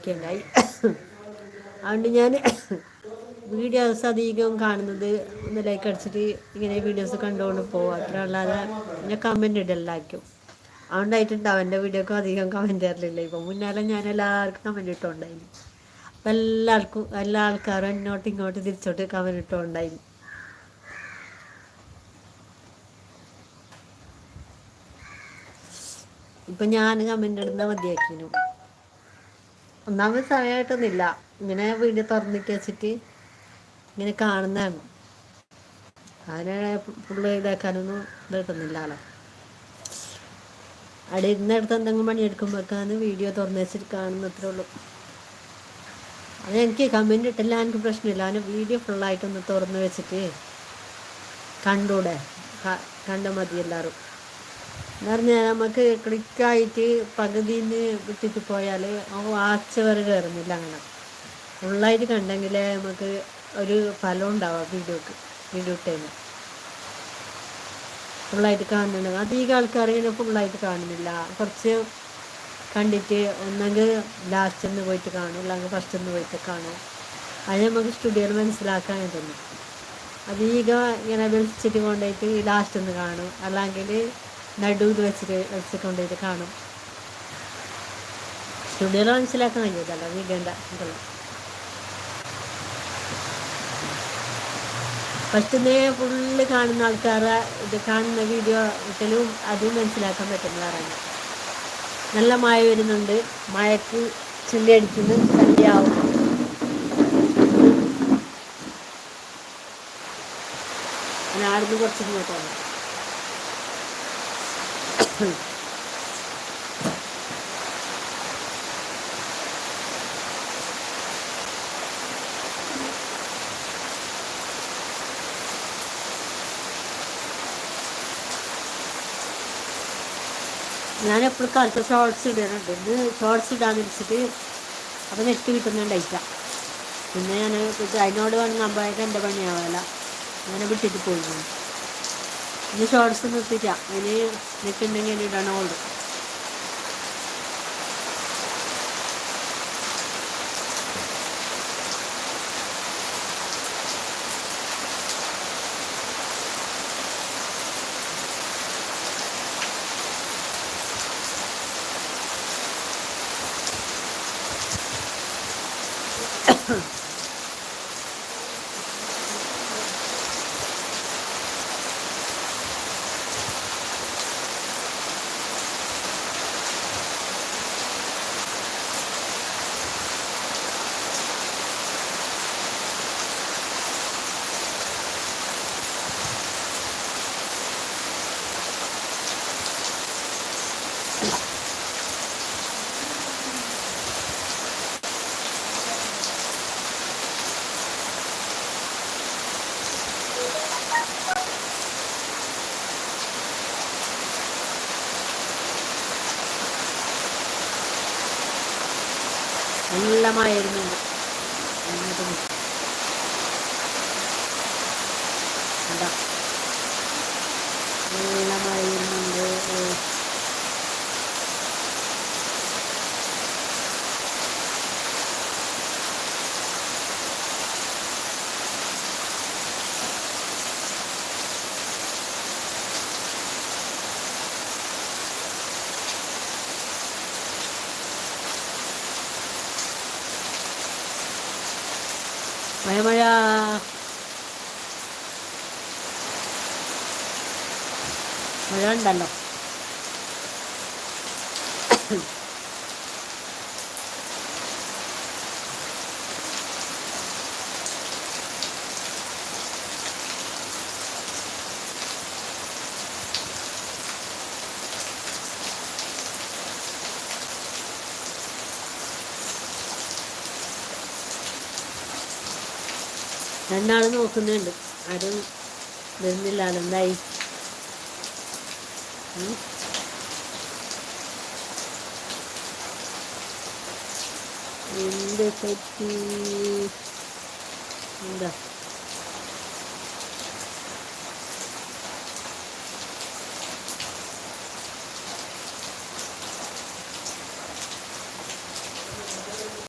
Okay ഉണ്ടായി. അതുകൊണ്ട് ഞാൻ വീഡിയോസ് അധികം കാണുന്നത് ഒന്ന് ലൈക്ക് അടിച്ചിട്ട് ഇങ്ങനെ വീഡിയോസ് കണ്ടുകൊണ്ട് പോകും, അത്ര അല്ലാതെ പിന്നെ കമൻറ്റ് ഇടലായിരിക്കും. അതുകൊണ്ടായിട്ടുണ്ടാവും എൻ്റെ വീഡിയോക്കും അധികം കമൻറ്റ് തരലില്ല. ഇപ്പം മുന്നാലെ ഞാൻ എല്ലാവർക്കും കമൻറ്റ് ഇട്ടുണ്ടായിരുന്നു. അപ്പം എല്ലാ ആൾക്കാരും ഇങ്ങോട്ട് തിരിച്ചോട്ട് കമൻറ്റ് ഇട്ടുണ്ടായിരുന്നു. ഇപ്പം ഞാൻ കമൻറ്റ് ഇടുന്ന മതിയാക്കിനു. ഒന്നാമത് സമയമായിട്ടൊന്നുമില്ല, ഇങ്ങനെ വീഡിയോ തുറന്നിട്ട് വെച്ചിട്ട് ഇങ്ങനെ കാണുന്നതാണ്. അതിനെ ഫുള്ള് ഇതാക്കാനൊന്നും കിട്ടുന്നില്ലല്ലോ. അവിടെ ഇരുന്നിടത്ത് എന്തെങ്കിലും പണിയെടുക്കുമ്പോഴേക്കാണ് വീഡിയോ തുറന്ന് വെച്ചിട്ട് കാണുന്നത്രേ ഉള്ളൂ. അത് എനിക്ക് കമൻറ്റ് ഇട്ടില്ല, എനിക്ക് പ്രശ്നമില്ല. അതിന് വീഡിയോ ഫുള്ളായിട്ടൊന്ന് തുറന്ന് വെച്ചിട്ട് കണ്ടൂടെ, കണ്ടാൽ മതി എല്ലാവരും. എന്ന് പറഞ്ഞാൽ നമുക്ക് ക്ലിക്കായിട്ട് പകുതിയിൽ നിന്ന് വിട്ടിട്ട് പോയാൽ വാച്ച് വരെ കയറുന്നില്ല. അങ്ങനെ ഫുള്ളായിട്ട് കണ്ടെങ്കിലേ നമുക്ക് ഒരു ഫലം ഉണ്ടാവാം വീഡിയോ ഇട്ടതിന്. ഫുള്ളായിട്ട് കാണുന്നുണ്ടെങ്കിൽ അധികം ആൾക്കാർ ഇങ്ങനെ ഫുള്ളായിട്ട് കാണുന്നില്ല. കുറച്ച് കണ്ടിട്ട് ഒന്നെങ്കിൽ ലാസ്റ്റ് നിന്ന് പോയിട്ട് കാണും, അല്ലെങ്കിൽ ഫസ്റ്റ് നിന്ന് പോയിട്ട് കാണും. അത് നമുക്ക് സ്റ്റുഡിയോയിൽ മനസ്സിലാക്കാൻ തന്നെ. അധികം ഇങ്ങനെ വിളിച്ചിട്ട് കൊണ്ടുപോയിട്ട് ലാസ്റ്റ് നിന്ന് കാണും, അല്ലെങ്കിൽ നടുവിൽ വെച്ച് കൊണ്ടുപോയിട്ട് കാണും. സ്റ്റുഡിയോയിൽ മനസ്സിലാക്കാൻ കഴിയുന്നതല്ല വീഡിയോൻ്റെ ഇതല്ല. ഫസ്റ്റ് ഫുള്ള് കാണുന്ന ആൾക്കാരെ ഇത് കാണുന്ന വീഡിയോ ഇട്ടലും അതും മനസ്സിലാക്കാൻ പറ്റുന്നതാണ്. നല്ല മഴ വരുന്നുണ്ട്, മഴക്ക് ചുള്ളി അടിക്കുന്നു, സന്ധ്യയാവും. ആടുന്ന് കുറച്ച് ഇങ്ങോട്ടാണ്. ഞാൻ എപ്പോഴും കാലത്ത് ഷോർട്സ് ഇടാനുണ്ട്. ഇന്ന് ഷോർട്സ് ഇടാന്ന് വെച്ചിട്ട് അപ്പം നെറ്റ് കിട്ടുന്നുണ്ടായില്ല. പിന്നെ ഞാൻ അതിനോട് വന്നപ്പോഴേക്കും എൻ്റെ പണിയാവില്ല, അങ്ങനെ വിട്ടിട്ട് പോയി. ഇന്ന് ഷോർട്സ് നിർത്തിക്കാം, അതിന് നെറ്റ് ഉണ്ടെങ്കിൽ അതിന് ഇടണമുള്ളൂ. നല്ല മഴ വരുന്നുണ്ട്. എന്താ നല്ല മഴ വരുന്നുണ്ട്. മഴ മഴ മഴ ഉണ്ടല്ലോ. രണ്ടാൾ നോക്കുന്നുണ്ട്, ആരും വരുന്നില്ല. എന്തായി എന്ത് പറ്റി? എന്താ